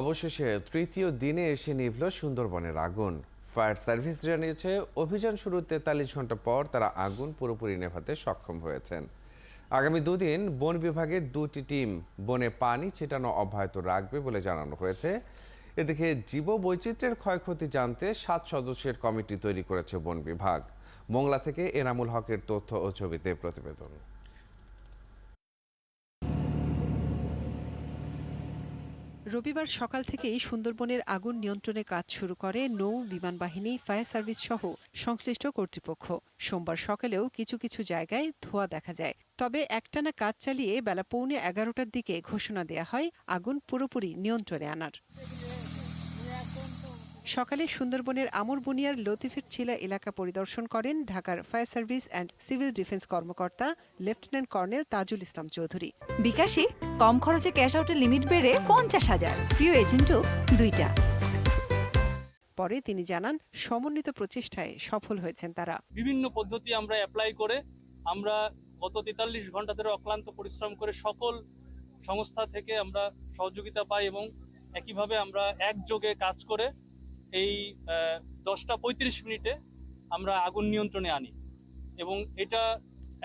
অবশেষে তৃতীয় দিনে এসে নিভল সুন্দরবনের আগুন। ফায়ার সার্ভিস জানিয়েছে অভিযান শুরুর ৪৩ ঘন্টা পর তারা আগুন পুরোপুরি নেভাতে সক্ষম হয়েছেন। আগামী দুদিন বন বিভাগের 2টি টিম বনে পানি ছিটানো অব্যাহত রাখবে বলে জানানো হয়েছে। এদিকে জীববৈচিত্র্যের ক্ষয়ক্ষতি জানতে 7 সদস্যের কমিটি তৈরি করেছে বন বিভাগ। মোংলা থেকে এনামুল হকের তথ্য ও ছবিতে প্রতিবেদন। রবিবার সকাল থেকেই সুন্দরবনের আগুন নিয়ন্ত্রণে কাজ শুরু করে নৌ বিমান বাহিনী, ফায়ার সার্ভিস সহ সংশ্লিষ্ট কর্তৃপক্ষ। সোমবার সকালেও কিছু কিছু জায়গায় ধোঁয়া দেখা যায়। তবে একটানা কাজ চালিয়ে বেলা 11:15টার দিকে ঘোষণা দেয়া হয় আগুন পুরোপুরি নিয়ন্ত্রণে আনার। সকালে সুন্দরবনের আমরবুনিয়ার লতিফের ছিলা এলাকা পরিদর্শন করেন ঢাকার fire service and civil defence কর্মকর্তা লেফটেন্যান্ট কর্নেল তাজুল ইসলাম চৌধুরী। বিকাশে কম খরচে ক্যাশ আউটের লিমিট বেড়ে 50,000, প্রিয় এজেন্টও 2টা। পরে তিনি জানান সমন্বিত প্রচেষ্টায় সফল হয়েছেন তারা। বিভিন্ন পদ্ধতি আমরা অ্যাপ্লাই করে আমরা গত 43 ঘন্টা ধরে অক্লান্ত পরিশ্রম করে সকল সংস্থা থেকে আমরা সহযোগিতা পাই এবং একইভাবে আমরা একযোগে কাজ করে এই 10:35 আমরা আগুন নিয়ন্ত্রণে আনি এবং এটা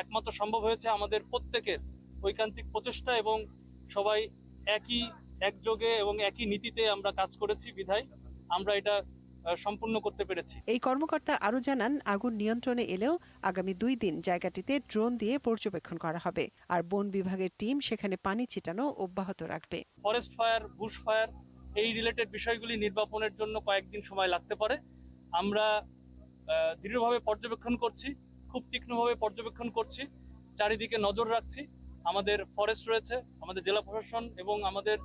একমাত্র সম্ভব হয়েছে আমাদের প্রত্যেকের ঐকান্তিক প্রচেষ্টা এবং সবাই একযোগে এবং একই নীতিতে আমরা কাজ করেছি বিধায় আমরা এটা সম্পূর্ণ করতে পেরেছি। এই কর্মকর্তা আরও জানান আগুন নিয়ন্ত্রণে এলেও আগামী 2 দিন জায়গাটিতে ড্রোন দিয়ে পর্যবেক্ষণ করা হবে, আর বন বিভাগের টিম সেখানে পানি ছিটানো অব্যাহত রাখবে। ফরেস্ট ফায়ার, বুশ ফায়ার এই রিলেটেড বিষয়গুলি নির্বাপনের জন্য কয়েকদিন সময় লাগতে পারে। আমরা দৃঢ়ভাবে পর্যবেক্ষণ করছি, খুব তীক্ষ্ণভাবে পর্যবেক্ষণ করছি, চারিদিকে নজর রাখছি। আমাদের ফরেস্ট রয়েছে, আমাদের জেলা প্রশাসন এবং আমাদের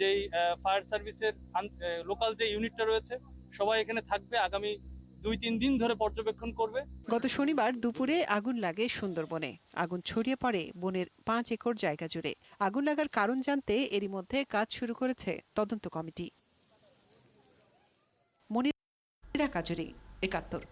যেই ফায়ার সার্ভিসের লোকাল যে ইউনিটটা রয়েছে সবাই এখানে থাকবে। আগামী 2-3 দিন ধরে পর্যবেক্ষণ করবে। গত শনিবার দুপুরে আগুন লাগে সুন্দরবনে। আগুন ছড়িয়ে পড়ে বনের 5 একর জায়গা জুড়ে। আগুন লাগার কারণ জানতে এরই মধ্যে কাজ শুরু করেছে তদন্ত কমিটি। মনিরা কাজুরি, 71।